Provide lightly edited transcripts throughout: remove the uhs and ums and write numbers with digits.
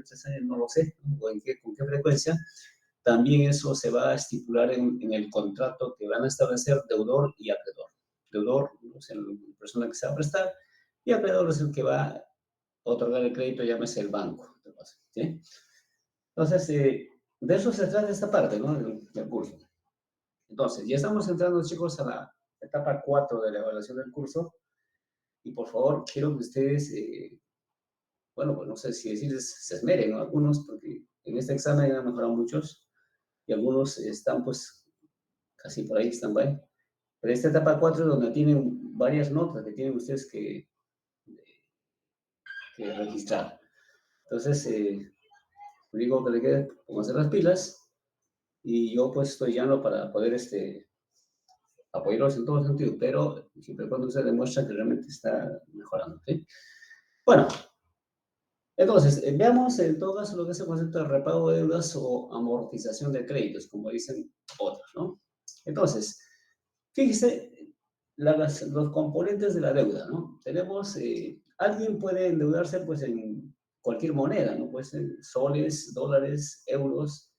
años, 3 años, no lo sé, ¿no? O con qué frecuencia. También eso se va a estipular en el contrato que van a establecer deudor y acreedor. Deudor es la persona que se va a prestar y acreedor es el que va a otorgar el crédito, llámese el banco. ¿Sí? Entonces, de eso se trata esta parte, ¿no? Del curso. Entonces, ya estamos entrando, chicos, a la etapa 4 de la evaluación del curso. Y por favor, quiero que ustedes, bueno, pues no sé si decirles, se esmeren, ¿no? Algunos, porque en este examen han mejorado muchos y algunos están, pues, casi por ahí, están bien. Pero esta etapa 4 es donde tienen varias notas que tienen ustedes que registrar. Entonces, digo que le quede, pónganse las pilas y yo, pues, estoy llano para poder, apoyarlos en todo sentido, pero siempre y cuando se demuestra que realmente está mejorando, ¿sí? Bueno, entonces, veamos en todo caso lo que es el concepto de repago de deudas o amortización de créditos, como dicen otros, ¿no? Entonces, fíjese los componentes de la deuda, ¿no? Tenemos, alguien puede endeudarse pues en cualquier moneda, ¿no? Pues en soles, dólares, euros,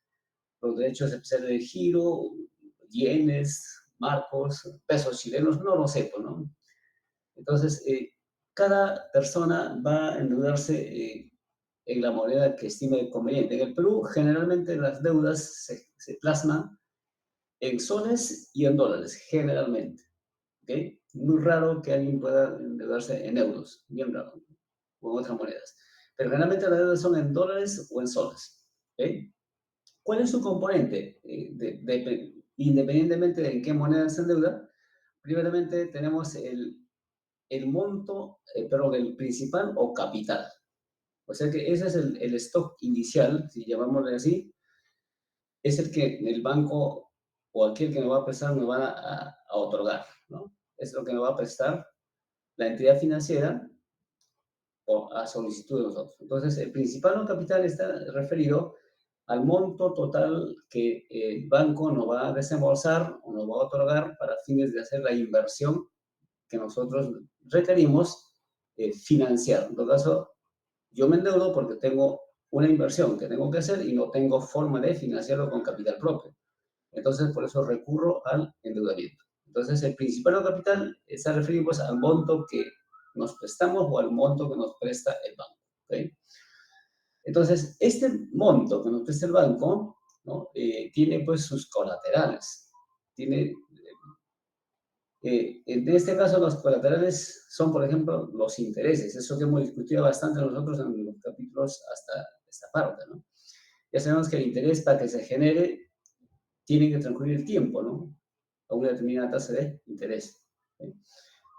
los derechos especiales de giro, yenes, marcos, pesos chilenos, no lo sé, pues, ¿no? Entonces, cada persona va a endeudarse en la moneda que estime conveniente. En el Perú, generalmente las deudas se plasman en soles y en dólares, generalmente. ¿Okay? Muy raro que alguien pueda endeudarse en euros, bien raro, o en otras monedas. Pero generalmente las deudas son en dólares o en soles. ¿Okay? ¿Cuál es su componente? Independientemente de en qué moneda se endeuda, primeramente tenemos el monto, perdón, el principal o capital. O sea que ese es el stock inicial, si llamámosle así, es el que el banco o aquel que nos va a prestar nos va a otorgar, ¿no? Es lo que nos va a prestar la entidad financiera o a solicitud de nosotros. Entonces, el principal o capital está referido al monto total que el banco nos va a desembolsar o nos va a otorgar para fines de hacer la inversión que nosotros requerimos financiar. En todo caso, yo me endeudo porque tengo una inversión que tengo que hacer y no tengo forma de financiarlo con capital propio. Entonces, por eso recurro al endeudamiento. Entonces, el principal capital está referido pues, al monto que nos prestamos o al monto que nos presta el banco. ¿Okay? Entonces, este monto que nos presta el banco, ¿no? Tiene pues sus colaterales. Tiene, en este caso, los colaterales son, por ejemplo, los intereses. Eso que hemos discutido bastante nosotros en los capítulos hasta esta parte, ¿no? Ya sabemos que el interés para que se genere tiene que transcurrir el tiempo, ¿no? A una determinada tasa de interés. ¿Sí?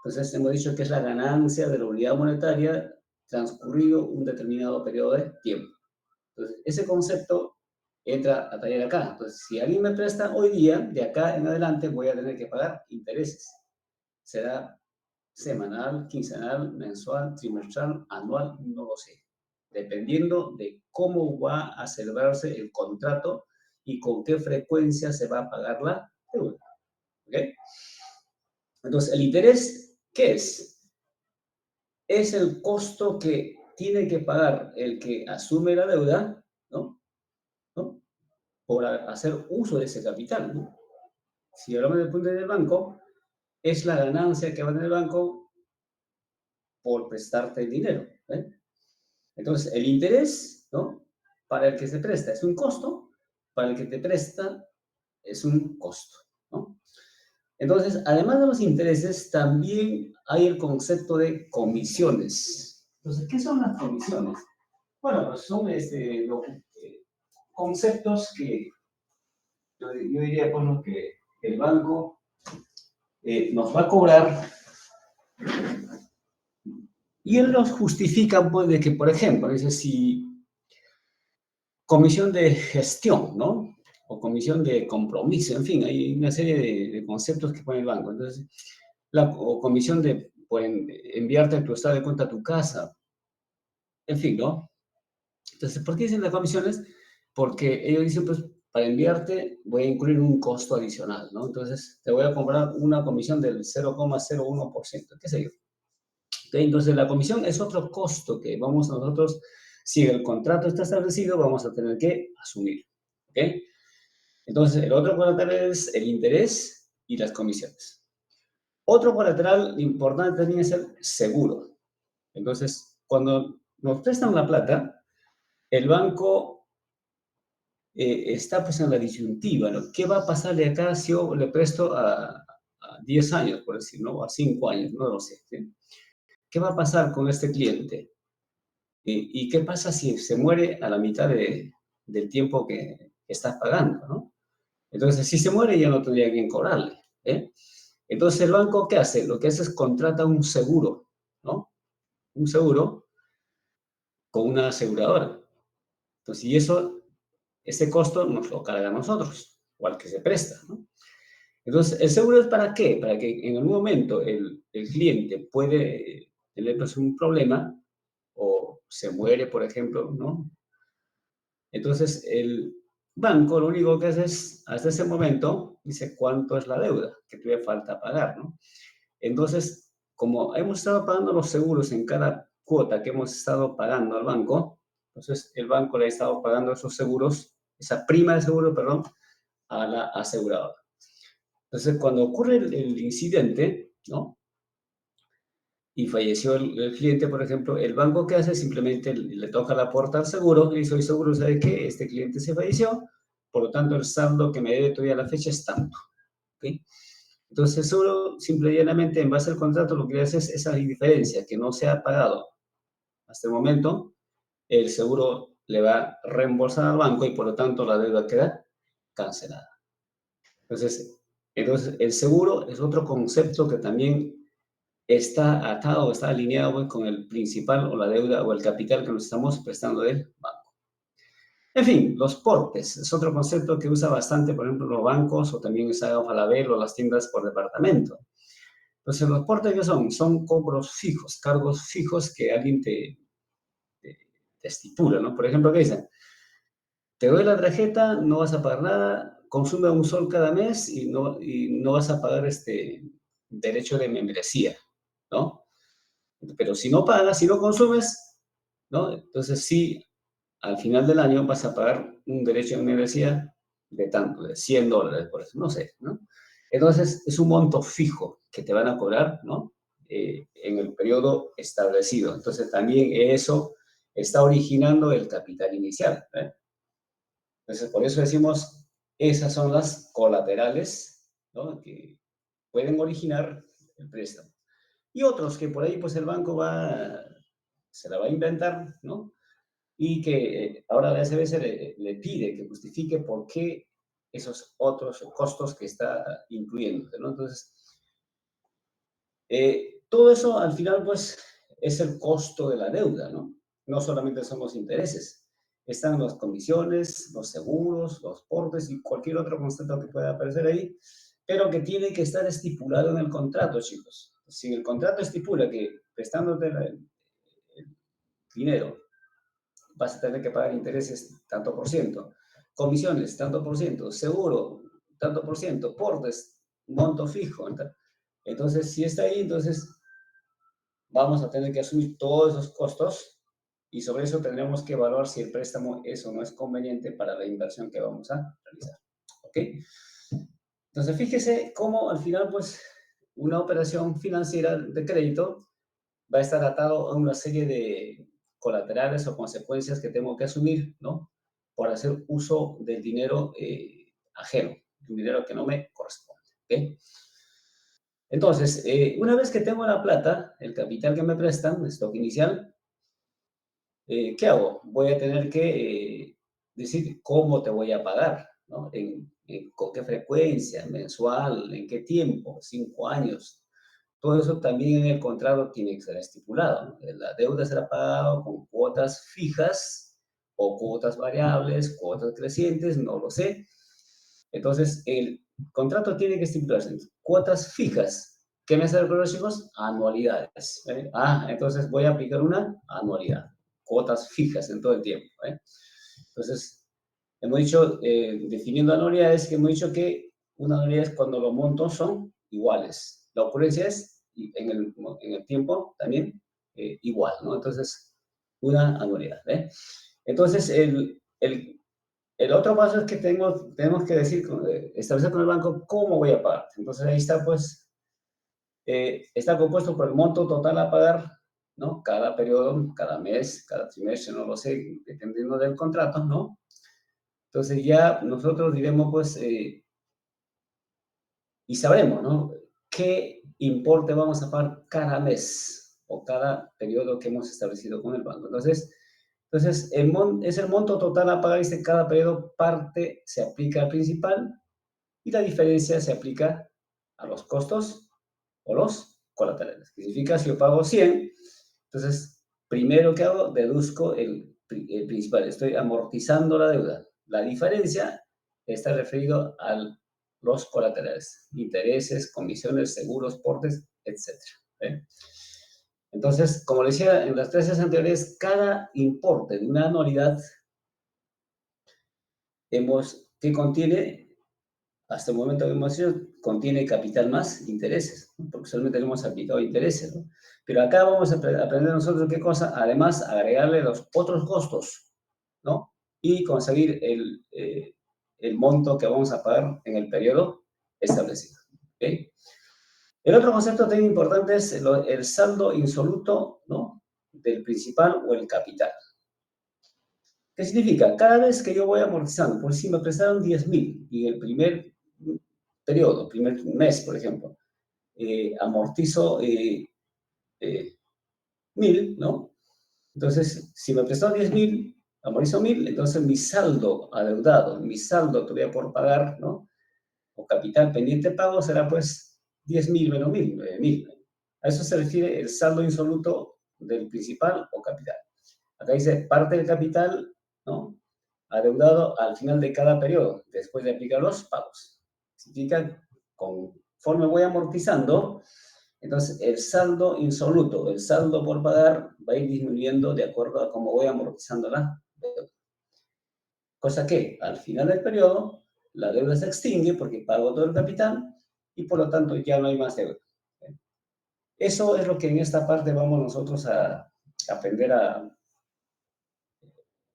Entonces, hemos dicho que es la ganancia de la unidad monetaria transcurrido un determinado periodo de tiempo. Entonces, ese concepto entra a taller acá. Entonces, si alguien me presta hoy día, de acá en adelante voy a tener que pagar intereses. Será semanal, quincenal, mensual, trimestral, anual, no lo sé. Dependiendo de cómo va a celebrarse el contrato y con qué frecuencia se va a pagar la deuda. ¿Ok? Entonces, ¿el interés qué es? Es el costo que tiene que pagar el que asume la deuda, ¿no? ¿No? Por hacer uso de ese capital, ¿no? Si hablamos del punto del banco, es la ganancia que va a tener el banco por prestarte el dinero. ¿Eh? Entonces, el interés, ¿no? Para el que se presta es un costo, para el que te presta es un costo, ¿no? Entonces, además de los intereses, también hay el concepto de comisiones. Entonces, ¿qué son las comisiones? Bueno, pues son conceptos que yo diría, bueno, que el banco nos va a cobrar y él los justifica, pues, de que, por ejemplo, dice, si comisión de gestión, ¿no? O comisión de compromiso, en fin, hay una serie de conceptos que pone el banco. Entonces, o comisión de enviarte tu estado de cuenta a tu casa, en fin, ¿no? Entonces, ¿por qué dicen las comisiones? Porque ellos dicen, pues, para enviarte voy a incluir un costo adicional, ¿no? Entonces, te voy a cobrar una comisión del 0,01%, qué sé yo. ¿Okay? Entonces, la comisión es otro costo que vamos nosotros Si el contrato está establecido, vamos a tener que asumir. ¿Ok? Entonces, el otro colateral es el interés y las comisiones. Otro colateral importante también es el seguro. Entonces, cuando nos prestan la plata, el banco está pues en la disyuntiva, ¿no? ¿Qué va a pasar de acá si yo le presto a 10 años, por decir, ¿no? O a 5 años, no lo sé. ¿Sí? ¿Qué va a pasar con este cliente? ¿Y qué pasa si se muere a la mitad del tiempo que estás pagando, ¿no? Entonces, si se muere, ya no tendría quien cobrarle, ¿eh? Entonces, el banco, ¿qué hace? Lo que hace es contrata un seguro, ¿no? Un seguro con una aseguradora. Entonces, y eso, ese costo nos lo carga a nosotros, o al que se presta, ¿no? Entonces, ¿el seguro es para qué? Para que en algún momento el cliente puede tener pues, un problema o se muere, por ejemplo, ¿no? Entonces, el banco lo único que hace es, hasta ese momento, dice cuánto es la deuda que todavía falta pagar, ¿no? Entonces, como hemos estado pagando los seguros en cada cuota que hemos estado pagando al banco, entonces el banco le ha estado pagando esos seguros, esa prima de seguro, perdón, a la aseguradora. Entonces, cuando ocurre el incidente, ¿no? Y falleció el cliente, por ejemplo, el banco que hace simplemente le toca la puerta al seguro y soy seguro, ¿sabe qué? Este cliente se falleció, por lo tanto el saldo que me debe todavía a la fecha es tanto. ¿Ok? Entonces el seguro, simple y llanamente, en base al contrato, lo que hace es esa diferencia que no se ha pagado hasta el momento, el seguro le va a reembolsar al banco y por lo tanto la deuda queda cancelada. Entonces el seguro es otro concepto que también está atado, está alineado pues, con el principal o la deuda o el capital que nos estamos prestando del banco. En fin, los portes es otro concepto que usa bastante, por ejemplo, los bancos o también está Falabella o las tiendas por departamento. Entonces, los portes, ¿qué son? Son cobros fijos, cargos fijos que alguien te estipula, ¿no? Por ejemplo, ¿qué dicen? Te doy la tarjeta, no vas a pagar nada, consume un sol cada mes y no vas a pagar este derecho de membresía, ¿no? Pero si no pagas, si no consumes, ¿no? Entonces sí, al final del año vas a pagar un derecho de membresía de tanto, de $100, por eso, no sé, ¿no? Entonces es un monto fijo que te van a cobrar, ¿no? En el periodo establecido. Entonces también eso está originando el capital inicial, ¿eh? Entonces por eso decimos, esas son las colaterales, ¿no? Que pueden originar el préstamo. Y otros que por ahí pues el banco se la va a inventar, ¿no? Y que ahora la SBS le pide que justifique por qué esos otros costos que está incluyendo, ¿no? Entonces, todo eso al final pues es el costo de la deuda, ¿no? No solamente son los intereses, están las comisiones, los seguros, los portes y cualquier otro concepto que pueda aparecer ahí, pero que tiene que estar estipulado en el contrato, chicos. Si el contrato estipula que prestándote el dinero vas a tener que pagar intereses tanto por ciento, comisiones tanto por ciento, seguro tanto por ciento, portes, monto fijo. Entonces, si está ahí, entonces vamos a tener que asumir todos esos costos y sobre eso tendremos que evaluar si el préstamo es o no es conveniente para la inversión que vamos a realizar. ¿Ok? Entonces, fíjese cómo al final, pues, una operación financiera de crédito va a estar atado a una serie de colaterales o consecuencias que tengo que asumir, ¿no? Por hacer uso del dinero ajeno, un dinero que no me corresponde, ¿ok? Entonces, una vez que tengo la plata, el capital que me prestan, el stock inicial, ¿qué hago? Voy a tener que decir cómo te voy a pagar, ¿no? ¿Con qué frecuencia? ¿Mensual? ¿En qué tiempo? ¿5 años? Todo eso también en el contrato tiene que ser estipulado, ¿no? La deuda será pagada con cuotas fijas o cuotas variables, cuotas crecientes, no lo sé. Entonces, el contrato tiene que estipularse cuotas fijas. ¿Qué me sale con los chicos? Anualidades. ¿Eh? Entonces voy a aplicar una anualidad. Cuotas fijas en todo el tiempo. ¿Eh? Entonces, hemos dicho, definiendo anualidades, que hemos dicho que una anualidad es cuando los montos son iguales. La ocurrencia es en el tiempo también igual, ¿no? Entonces, una anualidad. Entonces, el otro paso es que tenemos que decir, establecer con el banco cómo voy a pagar. Entonces, ahí está, pues, está compuesto por el monto total a pagar, ¿no? Cada periodo, cada mes, cada trimestre, no lo sé, dependiendo del contrato, ¿no? Entonces, ya nosotros diremos, pues, y sabremos, ¿no? ¿Qué importe vamos a pagar cada mes o cada periodo que hemos establecido con el banco? Entonces es el monto total a pagar, dice, cada periodo parte se aplica al principal y la diferencia se aplica a los costos o los colaterales. Significa, si yo pago 100, entonces, primero que hago, deduzco el principal. Estoy amortizando la deuda. La diferencia está referido a los colaterales, intereses, comisiones, seguros, portes, etcétera. Entonces, como les decía en las clases anteriores, cada importe de una anualidad que contiene, hasta el momento que hemos hecho, contiene capital más intereses, ¿no? Porque solamente hemos aplicado intereses, ¿no? Pero acá vamos a aprender nosotros qué cosa, además agregarle los otros costos, ¿no? Y conseguir el monto que vamos a pagar en el periodo establecido. ¿Okay? El otro concepto también importante es el saldo insoluto, ¿no? Del principal o el capital. ¿Qué significa? Cada vez que yo voy amortizando, por si me prestaron 10.000 y el primer periodo, primer mes, por ejemplo, amortizo 1.000, ¿no? Entonces, si me prestó 10.000, amortizo 1.000, entonces mi saldo adeudado, mi saldo todavía por pagar, ¿no? O capital pendiente de pago será pues 10.000 menos 1.000, 9.000. A eso se refiere el saldo insoluto del principal o capital. Acá dice parte del capital, ¿no? Adeudado al final de cada periodo, después de aplicar los pagos. Significa, conforme voy amortizando, entonces el saldo insoluto, el saldo por pagar, va a ir disminuyendo de acuerdo a cómo voy amortizando la deuda. Cosa que al final del periodo, la deuda se extingue porque pago todo el capital y por lo tanto ya no hay más deuda. Eso es lo que en esta parte vamos nosotros a aprender a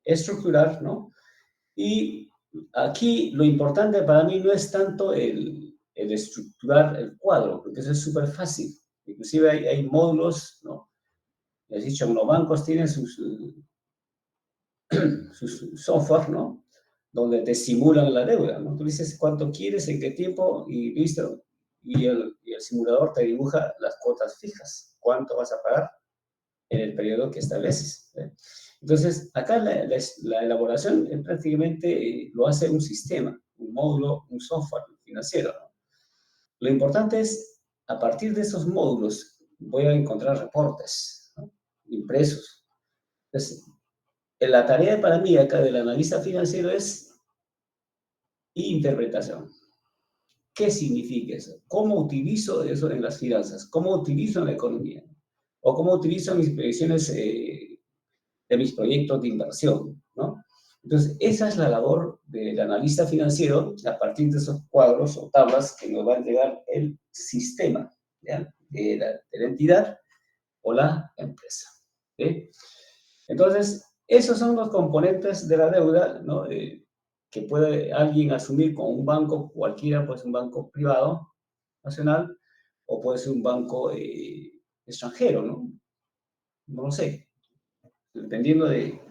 estructurar, ¿no? Y aquí lo importante para mí no es tanto el estructurar el cuadro, porque eso es súper fácil. Inclusive hay módulos, ¿no? Les he dicho, los bancos tienen sus software, ¿no? Donde te simulan la deuda, ¿no? Tú dices cuánto quieres, en qué tiempo y listo. Y el simulador te dibuja las cuotas fijas, cuánto vas a pagar en el periodo que estableces. Entonces, acá la elaboración prácticamente lo hace un sistema, un módulo, un software financiero, ¿no? Lo importante es, a partir de esos módulos, voy a encontrar reportes, ¿no? Impresos. Entonces, la tarea para mí acá del analista financiero es interpretación. ¿Qué significa eso? ¿Cómo utilizo eso en las finanzas? ¿Cómo utilizo en la economía? ¿O cómo utilizo mis predicciones de mis proyectos de inversión, ¿no? Entonces, esa es la labor del analista financiero a partir de esos cuadros o tablas que nos va a entregar el sistema, ¿ya? De la entidad o la empresa. ¿Sí? Entonces, esos son los componentes de la deuda, ¿no? Que puede alguien asumir con un banco cualquiera, pues un banco privado, nacional, o puede ser un banco extranjero, ¿no? No lo sé, dependiendo de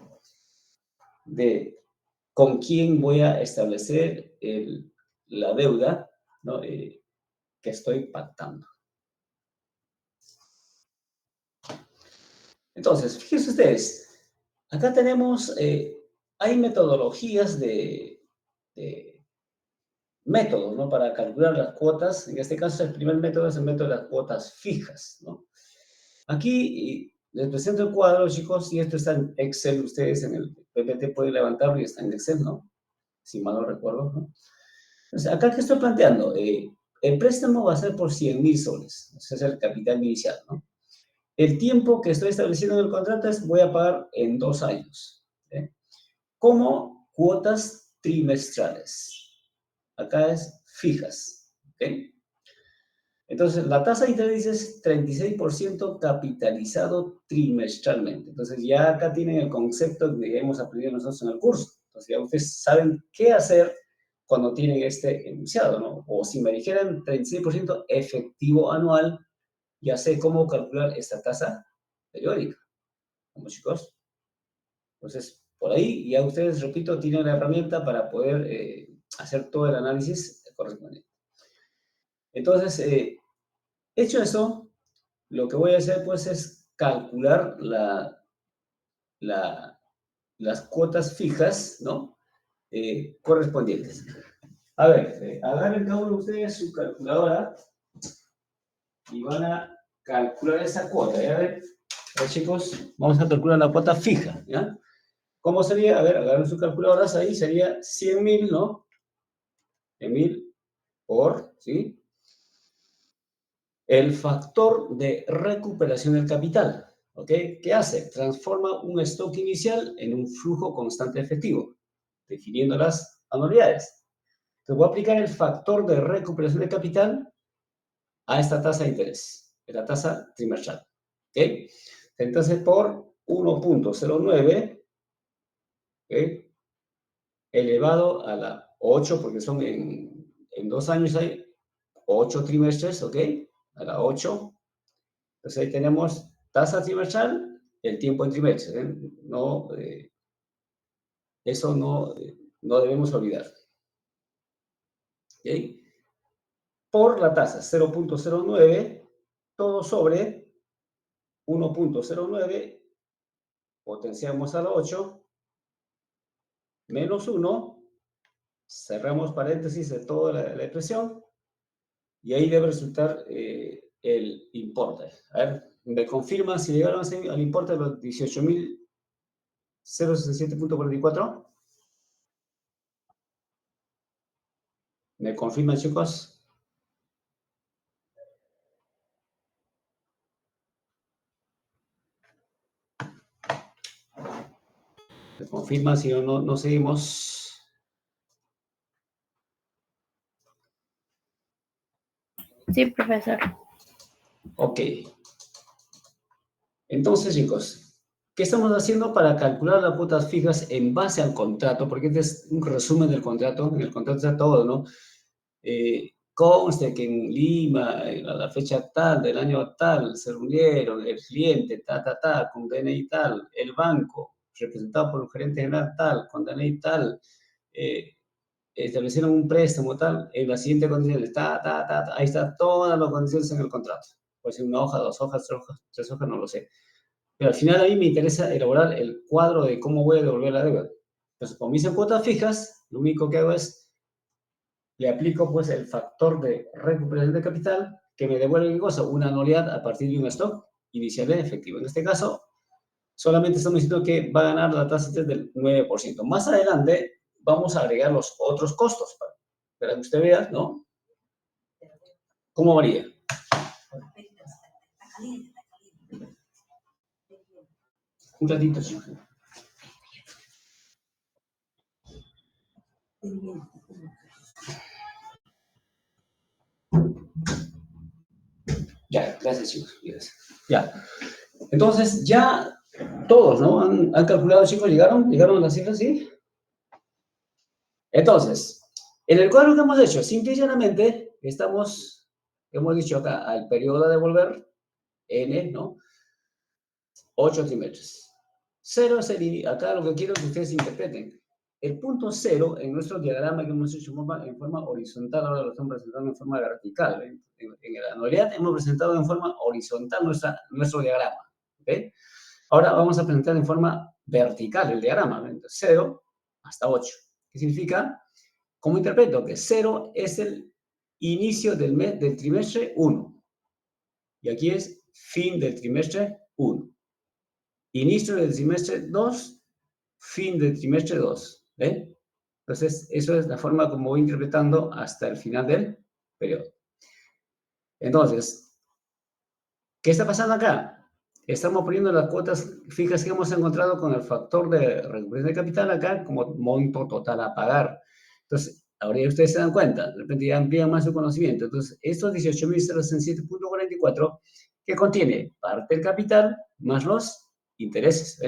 con quién voy a establecer la deuda, ¿no? Que estoy pactando. Entonces, fíjense ustedes, acá tenemos, hay metodologías de métodos, ¿no? Para calcular las cuotas. En este caso, el primer método es el método de las cuotas fijas, ¿no? Aquí les presento el cuadro, chicos, y esto está en Excel. Ustedes en el PPT pueden levantarlo y está en Excel, ¿no? Si mal no recuerdo, ¿no? Entonces, acá que estoy planteando, el préstamo va a ser por 100.000 soles, ese es el capital inicial, ¿no? El tiempo que estoy estableciendo en el contrato es voy a pagar en 2 años, ¿eh? Como cuotas trimestrales. Acá es fijas, ¿ok? Entonces, la tasa de interés es 36% capitalizado trimestralmente. Entonces, ya acá tienen el concepto que hemos aprendido nosotros en el curso. Entonces, ya ustedes saben qué hacer cuando tienen este enunciado, ¿no? O si me dijeran 36% efectivo anual, ya sé cómo calcular esta tasa periódica. ¿Cómo, chicos? Entonces, por ahí ya ustedes, repito, tienen la herramienta para poder hacer todo el análisis correspondiente. Entonces, hecho eso, lo que voy a hacer pues es calcular las cuotas fijas, ¿no? Correspondientes. A ver, agarren cada uno de ustedes su calculadora y van a calcular esa cuota. ¿Ya ven? Chicos, vamos a calcular la cuota fija, ¿ya? ¿Cómo sería? A ver, agarren sus calculadoras ahí, sería 100.000, ¿no? 100.000 por, ¿sí? El factor de recuperación del capital, ¿ok? ¿Qué hace? Transforma un stock inicial en un flujo constante efectivo, definiendo las anualidades. Entonces voy a aplicar el factor de recuperación de capital a esta tasa de interés, la tasa trimestral, ¿ok? Entonces por 1.09, ¿ok? Elevado a la 8, porque son en 2 años hay 8 trimestres, ¿ok? A la 8. Entonces ahí tenemos tasa trimestral, el tiempo en trimestres, ¿eh? No, eso no, no debemos olvidar, ¿ok? Por la tasa 0.09, todo sobre 1.09, potenciamos a la 8, menos 1, cerramos paréntesis de toda la expresión, y ahí debe resultar el importe. A ver, me confirma si llegaron al importe de los 18.067.44. ¿Me confirman, chicos? ¿Me confirman si no, no seguimos? Sí, profesor. Ok. Entonces, chicos, ¿qué estamos haciendo para calcular las cuotas fijas en base al contrato? Porque este es un resumen del contrato. En el contrato está todo, ¿no? Conste que en Lima, a la fecha tal, del año tal, se reunieron el cliente, con DNI tal, el banco, representado por el gerente general tal, con DNI tal, eh, establecieron un préstamo tal, en las siguientes condiciones, ahí está todas las condiciones en el contrato. Puede ser una hoja, 2 hojas, 3 hojas, no lo sé. Pero al final a mí me interesa elaborar el cuadro de cómo voy a devolver la deuda. Entonces, como hice cuotas fijas, lo único que hago es le aplico pues el factor de recuperación de capital que me devuelve ¿qué cosa? Una anualidad a partir de un stock inicial de efectivo. En este caso, solamente estamos diciendo que va a ganar la tasa del 9%. Más adelante vamos a agregar los otros costos para que usted vea, ¿no? ¿Cómo varía? Un ratito, señor. Ya, gracias, chicos. Gracias. Ya. Entonces, ya todos, ¿no? ¿Han calculado, chicos? ¿Llegaron a las cifras, sí? Entonces, en el cuadro que hemos hecho, simple y llanamente, hemos dicho acá, al periodo a devolver, N, ¿no? 8 trimestres. 0 es acá lo que quiero que ustedes interpreten. El punto 0 en nuestro diagrama que hemos hecho en forma horizontal, ahora lo estamos presentando en forma vertical. ¿Eh? En la anualidad hemos presentado en forma horizontal nuestro diagrama. ¿Okay? Ahora vamos a presentar en forma vertical el diagrama. ¿Ven? 0 hasta 8. ¿Qué significa? ¿Cómo interpreto? Que 0 es el inicio del trimestre 1. Y aquí es fin del trimestre 1. Inicio del trimestre 2, fin del trimestre 2. ¿Ven? Entonces, eso es la forma como voy interpretando hasta el final del periodo. Entonces, ¿qué está pasando acá? Estamos poniendo las cuotas fijas que hemos encontrado con el factor de recuperación de capital acá como monto total a pagar. Entonces, Ahora ya ustedes se dan cuenta, de repente ya amplían más su conocimiento. Entonces, estos 18.067.44, que contiene parte del capital más los intereses.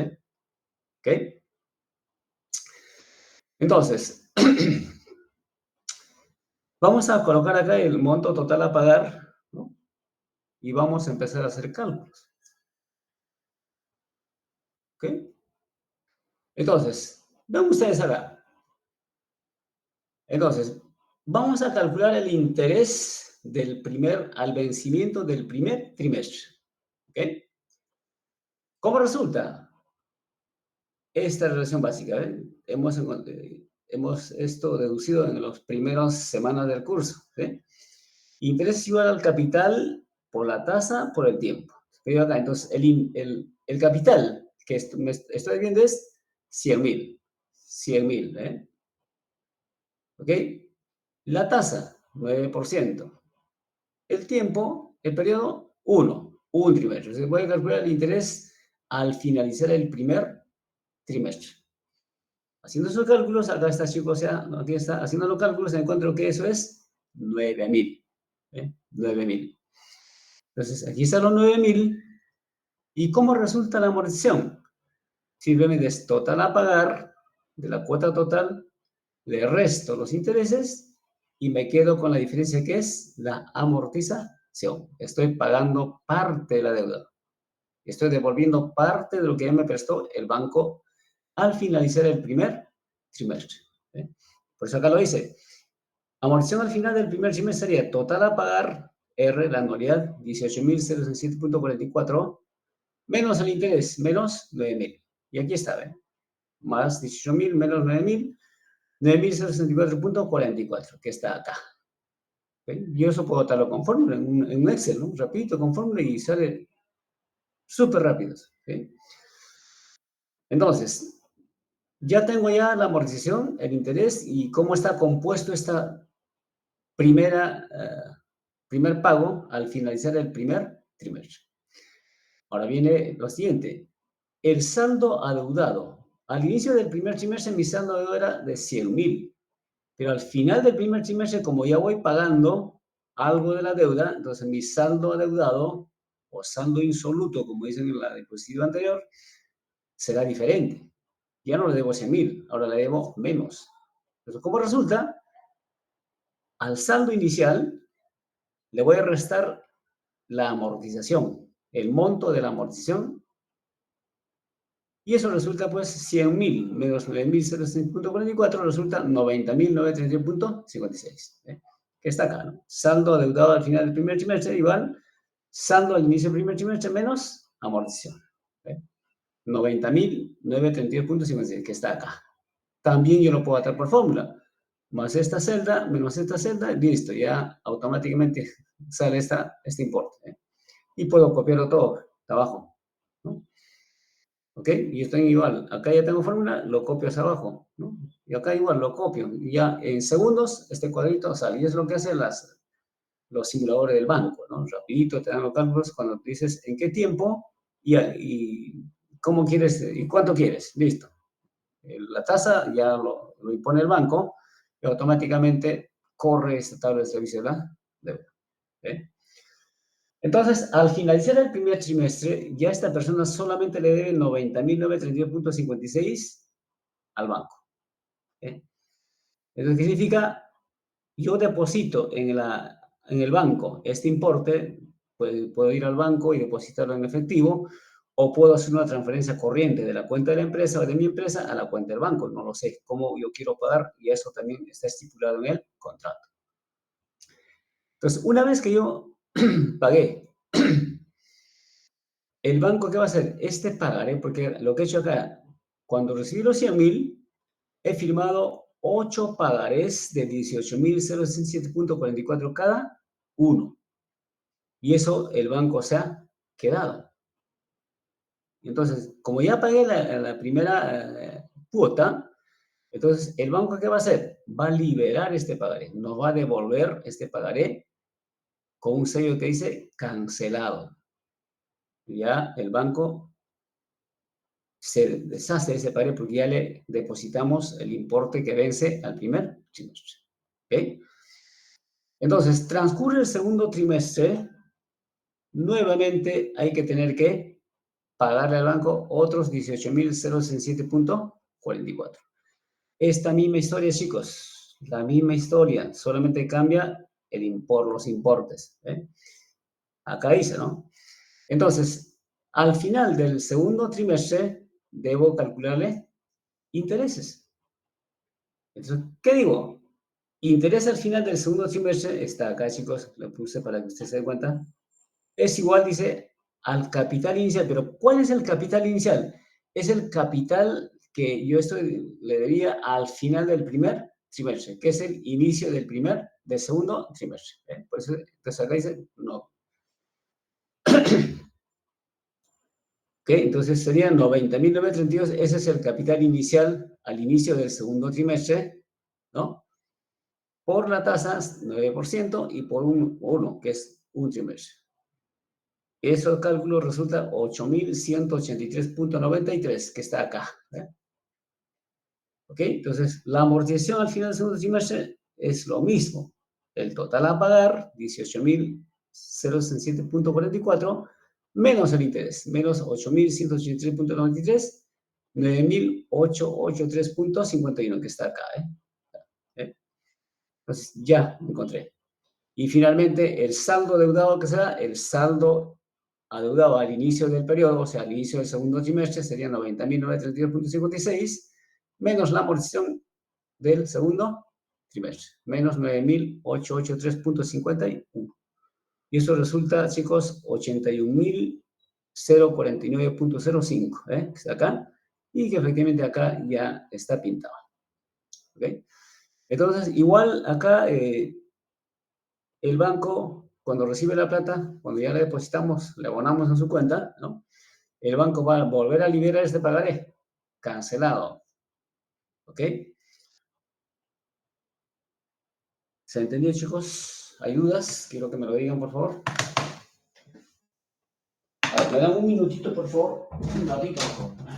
¿Ok? Entonces, vamos a colocar acá el monto total a pagar, ¿no? Y vamos a empezar a hacer cálculos. ¿Ok? Entonces, ven ustedes acá. Entonces, vamos a calcular el interés al vencimiento del primer trimestre. ¿Ok? ¿Cómo resulta? Esta relación básica, hemos esto deducido en las primeras semanas del curso. ¿Sí? Interés es igual al capital por la tasa por el tiempo. Acá. Entonces, el capital que estoy viendo es 100.000. 100.000, ¿eh? ¿Ok? La tasa, 9%. El tiempo, el periodo, un trimestre. Se puede calcular el interés al finalizar el primer trimestre. Haciendo esos cálculos, acá está, chicos, o sea, aquí está, haciendo los cálculos, encuentro que eso es 9.000. 9.000. Entonces, aquí están los 9.000. ¿Y cómo resulta la amortización? Simplemente es total a pagar de la cuota total, le resto los intereses y me quedo con la diferencia que es la amortización. Estoy pagando parte de la deuda. Estoy devolviendo parte de lo que ya me prestó el banco al finalizar el primer trimestre. ¿Eh? Por eso acá lo dice. Amortización al final del primer trimestre sería total a pagar, R, la anualidad, 18.067.44, menos el interés, menos 9.000. Y aquí está, ¿ven? Más 18.000 menos 9.000, 9.064.44, que está acá. ¿Okay? Yo eso puedo botarlo con fórmula en un Excel, ¿no? Rapidito con fórmula y sale súper rápido. ¿Okay? Entonces, ya tengo ya la amortización, el interés y cómo está compuesto esta primer pago al finalizar el primer trimestre. Ahora viene lo siguiente, el saldo adeudado. Al inicio del primer trimestre mi saldo adeudado era de 100.000, pero al final del primer trimestre, como ya voy pagando algo de la deuda, entonces mi saldo adeudado o saldo insoluto, como dicen en la diapositiva anterior, será diferente. Ya no le debo 100.000, ahora le debo menos. Entonces, ¿cómo resulta? Al saldo inicial le voy a restar la amortización, el monto de la amortización, y eso resulta pues 100.000 menos 9.065.44 resulta 90.931.56, que está acá, ¿no? Saldo adeudado al final del primer trimestre igual saldo al inicio del primer trimestre menos amortización. 90.932.56, que está acá. También yo lo puedo atar por fórmula. Más esta celda, menos esta celda, listo, ya automáticamente sale este importe. Y puedo copiarlo todo de abajo, ¿no? ¿Ok? Y esto igual, acá ya tengo fórmula, lo copio hacia abajo, ¿no? Y acá igual lo copio. Y ya en segundos este cuadrito sale. Y es lo que hacen los simuladores del banco, ¿no? Rapidito te dan los cálculos cuando dices en qué tiempo y cómo quieres y cuánto quieres. Listo. La tasa ya lo impone el banco y automáticamente corre esta tabla de servicio de la deuda. ¿Eh? Entonces, al finalizar el primer trimestre, ya esta persona solamente le debe 90.932.56 al banco. ¿Eh? Eso significa, yo deposito en el banco este importe, puedo ir al banco y depositarlo en efectivo, o puedo hacer una transferencia corriente de la cuenta de la empresa o de mi empresa a la cuenta del banco. No lo sé cómo yo quiero pagar y eso también está estipulado en el contrato. Entonces, una vez que yo pagué, el banco, ¿qué va a hacer? Este pagaré, porque lo que he hecho acá, cuando recibí los 100.000, he firmado 8 pagarés de 18.067.44 cada uno. Y eso el banco se ha quedado. Entonces, como ya pagué la primera cuota, entonces el banco, ¿qué va a hacer? Va a liberar este pagaré, nos va a devolver este pagaré con un sello que dice cancelado. Ya el banco se deshace de ese pagaré porque ya le depositamos el importe que vence al primer trimestre. ¿Ok? Entonces, transcurre el segundo trimestre, nuevamente hay que tener que pagarle al banco otros 18.067.44. Esta misma historia, chicos, la misma historia, solamente cambia los importes. Acá dice, ¿no? Entonces, al final del segundo trimestre, debo calcularle intereses. Entonces, ¿qué digo? Interés al final del segundo trimestre, está acá, chicos, lo puse para que ustedes se den cuenta, es igual, dice, al capital inicial. Pero ¿cuál es el capital inicial? Es el capital que yo le debía al final del primer trimestre, que es el inicio del segundo trimestre. Por eso, entonces acá dice, no. ¿Ok? Entonces serían 90.932, ese es el capital inicial al inicio del segundo trimestre, ¿no? Por la tasa 9% y por 1, que es un trimestre. Eso cálculo resulta 8.183.93, que está acá. ¿Ok? Entonces, la amortización al final del segundo trimestre es lo mismo. El total a pagar, 18.067.44, menos el interés, menos 8.183.93, 9.883.51, que está acá. Entonces, ya encontré. Y finalmente, el saldo adeudado, que será el saldo adeudado al inicio del periodo, o sea, al inicio del segundo trimestre, sería 90.932.56, menos la amortización del segundo trimestre, menos 9.883.51. Y eso resulta, chicos, 81.049.05, que está acá, y que efectivamente acá ya está pintado. ¿Ok? Entonces, igual acá el banco, cuando recibe la plata, cuando ya la depositamos, le abonamos en su cuenta, ¿no? El banco va a volver a liberar este pagaré. Cancelado. ¿Ok? ¿Se entendió, chicos? ¿Hay dudas? Quiero que me lo digan, por favor. A ver, me dan un minutito, por favor. Un ratito, por favor.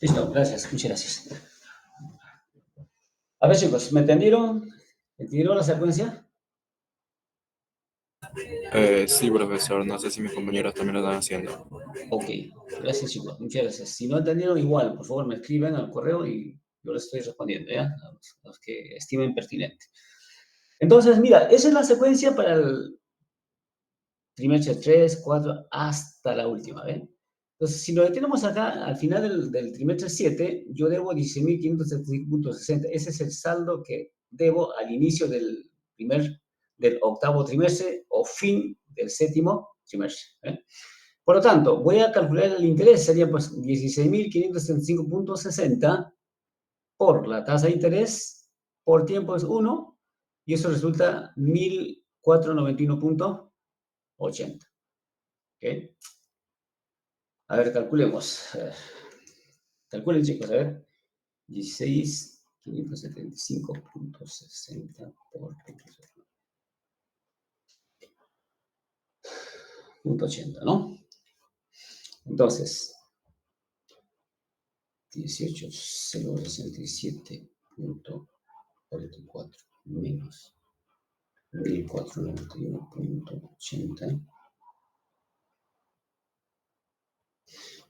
Listo, gracias, muchas gracias. A ver, chicos, ¿me entendieron? ¿Entendieron la secuencia? Sí, profesor, no sé si mis compañeros también lo están haciendo. Ok, gracias, chicos, muchas gracias. Si no entendieron, igual, por favor, me escriben al correo y yo les estoy respondiendo, ¿ya? A los que estimen pertinente. Entonces, mira, esa es la secuencia para el trimestre 3, 4, hasta la última, ¿ven? Entonces, si lo detenemos acá, al final del trimestre 7, yo debo 16.575.60. Ese es el saldo que debo al inicio del octavo trimestre o fin del séptimo trimestre. Por lo tanto, voy a calcular el interés, sería pues 16.575.60 por la tasa de interés, por tiempo es 1, y eso resulta 1.491.80. ¿Ok? A ver, calculemos. Calculen, chicos, a ver. 16.575.60 por 0.80, ¿no? Entonces, 18.067.44 menos 1.491.80.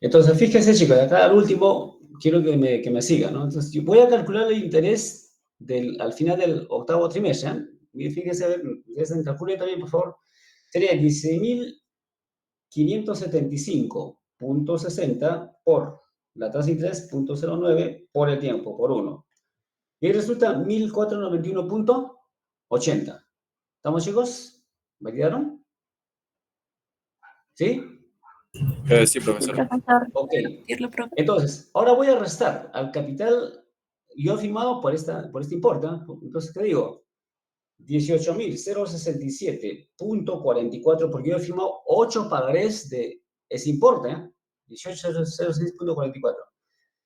Entonces, fíjense, chicos, de acá al último, quiero que me sigan, ¿no? Entonces, yo voy a calcular el interés al final del octavo trimestre, ¿eh? Y fíjense, a ver, calculen también, por favor. Sería 575.60 por la tasa de interés, 0.09 por el tiempo, por 1. Y resulta 1.491.80. ¿Estamos, chicos? ¿Validaron? ¿Sí? Sí, Sí, profesor. profesor. Ok. Entonces, ahora voy a restar al capital yo firmado por este importe. Entonces, ¿qué digo? 18.067.44, porque yo he firmado 8 pagarés de ese importe. 18.067.44.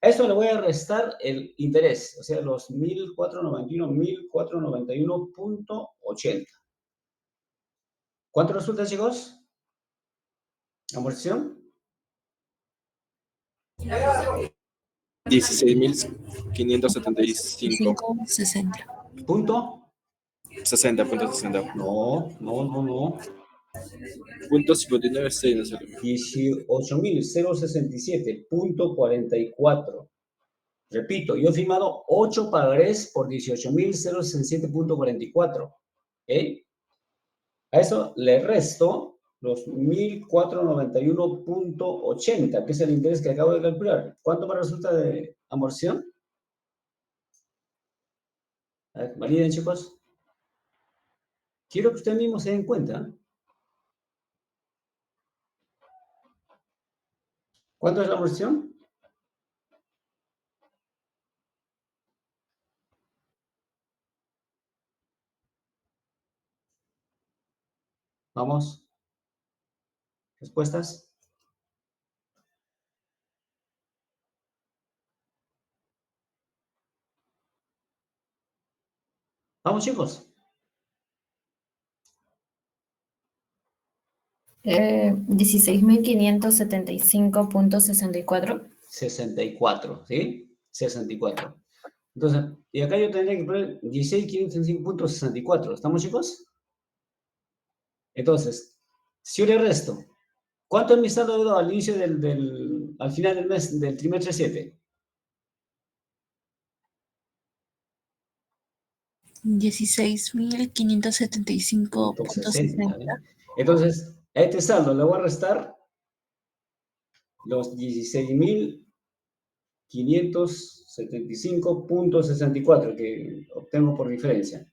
A esto le voy a restar el interés, o sea, los 1.491.80. ¿Cuánto resulta, chicos? ¿Amortización? 16.575. 60. ¿Punto? 60.60. No. Punto 59.6, no sé. 18.067.44. Repito, yo he firmado 8 pagarés por 18.067.44. ¿Ok? A eso le resto los 1.491.80, que es el interés que acabo de calcular. ¿Cuánto me resulta de amortización? A ver, validen, chicos. Quiero que ustedes mismos se den cuenta. ¿Cuánto es la amortización? Vamos. ¿Respuestas? Vamos, chicos. 16.575.64. 64, ¿sí? 64. Entonces, y acá yo tendría que poner 16.565.64. ¿Estamos, chicos? Entonces, si yo le resto, ¿cuánto es mi saldo de deuda al inicio al final del mes, del trimestre 7? 16.575.60. .60, ¿eh? Entonces, a este saldo le voy a restar los 16.575.64 que obtengo por diferencia.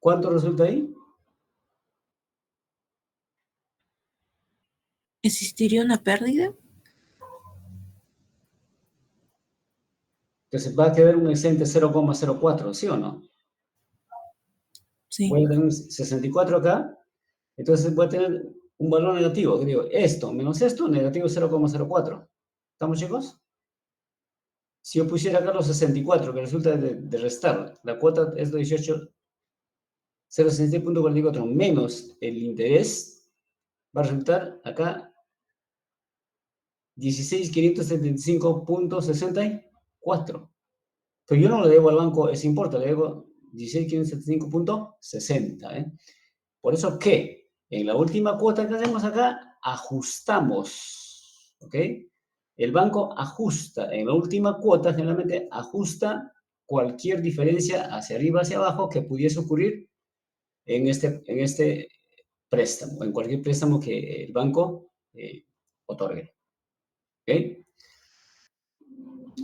¿Cuánto resulta ahí? ¿Existiría una pérdida? Entonces va a quedar un excedente 0,04, ¿sí o no? Sí. Voy a tener un 64 acá, entonces voy a tener un valor negativo, que digo, esto menos esto, negativo 0,04. ¿Estamos, chicos? Si yo pusiera acá los 64, que resulta de restar, la cuota es de 18.066.44 menos el interés, va a resultar acá 16.575.64. Pero yo no le debo al banco ese importe, le debo 16.575.60. ¿Eh? Por eso que en la última cuota que hacemos acá, ajustamos. ¿Ok? El banco ajusta. En la última cuota, generalmente ajusta cualquier diferencia hacia arriba, hacia abajo que pudiese ocurrir en este préstamo, en cualquier préstamo que el banco otorgue. ¿Ok?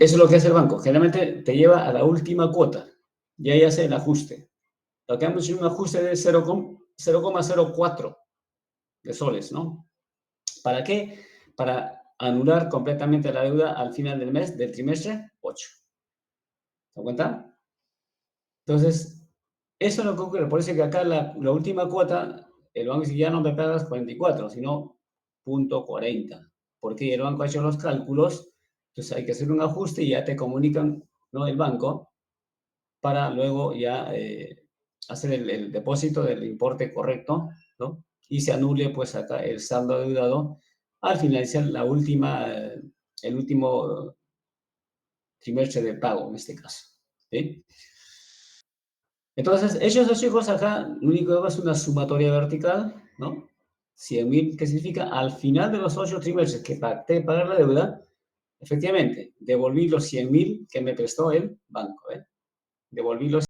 Eso es lo que hace el banco. Generalmente te lleva a la última cuota y ahí hace el ajuste. Lo que hemos hecho es un ajuste de 0,04 de soles, ¿no? ¿Para qué? Para anular completamente la deuda al final del mes, del trimestre 8. ¿Se dan cuenta? Entonces, eso es lo que ocurre. Por eso que acá la última cuota, el banco dice, ya no me pagas 44, sino 0.40. Porque el banco ha hecho los cálculos, entonces hay que hacer un ajuste y ya te comunican, ¿no? El banco, para luego ya hacer el depósito del importe correcto, ¿no? Y se anule, pues, acá el saldo adeudado al finalizar el último trimestre de pago, en este caso, ¿sí? Entonces, esos chicos acá, lo único que hago es una sumatoria vertical, ¿no? 100.000, que significa al final de los 8 trimestres que pacté pagar la deuda, efectivamente, devolví los 100.000 que me prestó el banco, ¿eh? Devolví los